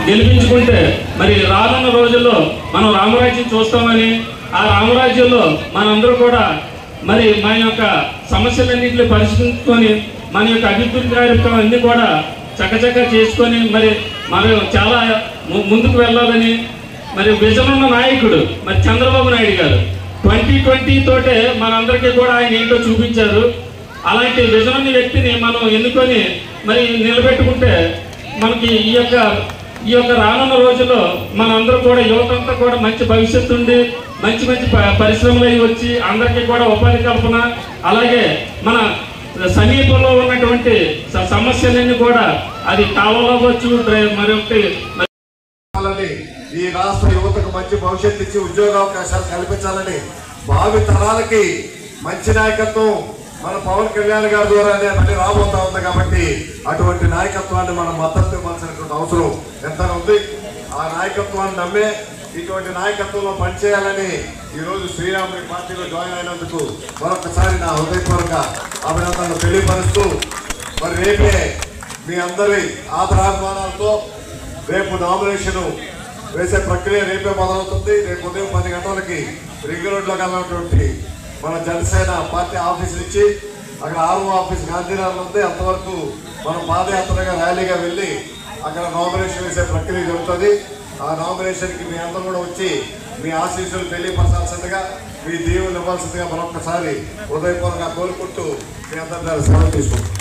గెలిపించుకుంటే మరి రానున్న రోజుల్లో మనం రామరాజ్యం చూస్తామని, ఆ రామరాజ్యంలో మనందరూ కూడా మరి మన యొక్క సమస్యలన్నింటినీ పరిష్కరించుకొని మన యొక్క అభివృద్ధి కార్యక్రమం అన్ని కూడా చక్కచక్క చేసుకొని మరి మనం చాలా ముందుకు వెళ్ళాలని మరి విజన్ ఉన్న నాయకుడు మరి చంద్రబాబు నాయుడు గారు 2020 తోటే మనందరికీ కూడా ఆయన ఏంటో చూపించారు. అలాంటి విజన్ ఉన్న వ్యక్తిని మనం ఎన్నుకొని మరి నిలబెట్టుకుంటే మనకి ఈ యొక్క రానున్న రోజుల్లో మనందరూ కూడా యువతంతా కూడా మంచి భవిష్యత్తు ఉండి మంచి మంచి పరిశ్రమలు అవి వచ్చి అందరికీ కూడా ఉపాధి కల్పన, అలాగే మన సమీపంలో ఉన్నటువంటి సమస్యలన్నీ కూడా అది కాలంలో అవ్వచ్చు మరొకటి ఈ రాష్ట్ర యువతకు మంచి భవిష్యత్తు ఇచ్చి ఉద్యోగ అవకాశాలు కల్పించాలని, భావి తరాలకి మంచి నాయకత్వం మన పవన్ కళ్యాణ్ గారి ద్వారానే మళ్ళీ రాబోతా ఉంది. కాబట్టి అటువంటి నాయకత్వాన్ని మనం మద్దతు ఇవ్వాల్సినటువంటి అవసరం ఎంత ఉంది. ఆ నాయకత్వాన్ని నమ్మే ఇటువంటి నాయకత్వంలో పనిచేయాలని ఈరోజు శ్రీరాముడి పార్టీలో జాయిన్ అయినందుకు మరొకసారి నా హృదయపూర్వక అభినందనలు తెలియపరుస్తూ, మరి రేపే మీ అందరి ఆదరాభిమానాలతో రేపు నామినేషన్ వేసే ప్రక్రియ రేపే మొదలవుతుంది. రేపు ఉదయం 10 గంటలకి రింగ్ రోడ్లో కలిగినటువంటి మన జనసేన పార్టీ ఆఫీస్ నుంచి అక్కడ ఆర్ఓ ఆఫీస్ గాంధీనగర్ ఉంది. అంతవరకు మనం పాదయాత్రగా ర్యాలీగా వెళ్ళి అక్కడ నామినేషన్ వేసే ప్రక్రియ జరుగుతుంది. ఆ నామినేషన్కి మీ అందరూ కూడా వచ్చి మీ ఆశీస్సులు తెలియపరచాల్సిందిగా, మీ దీవులు ఇవ్వాల్సిందిగా మరొకసారి హృదయపూర్వకంగా కోరుకుంటూ మీ అందరి సెలవు తీసుకుంటాం.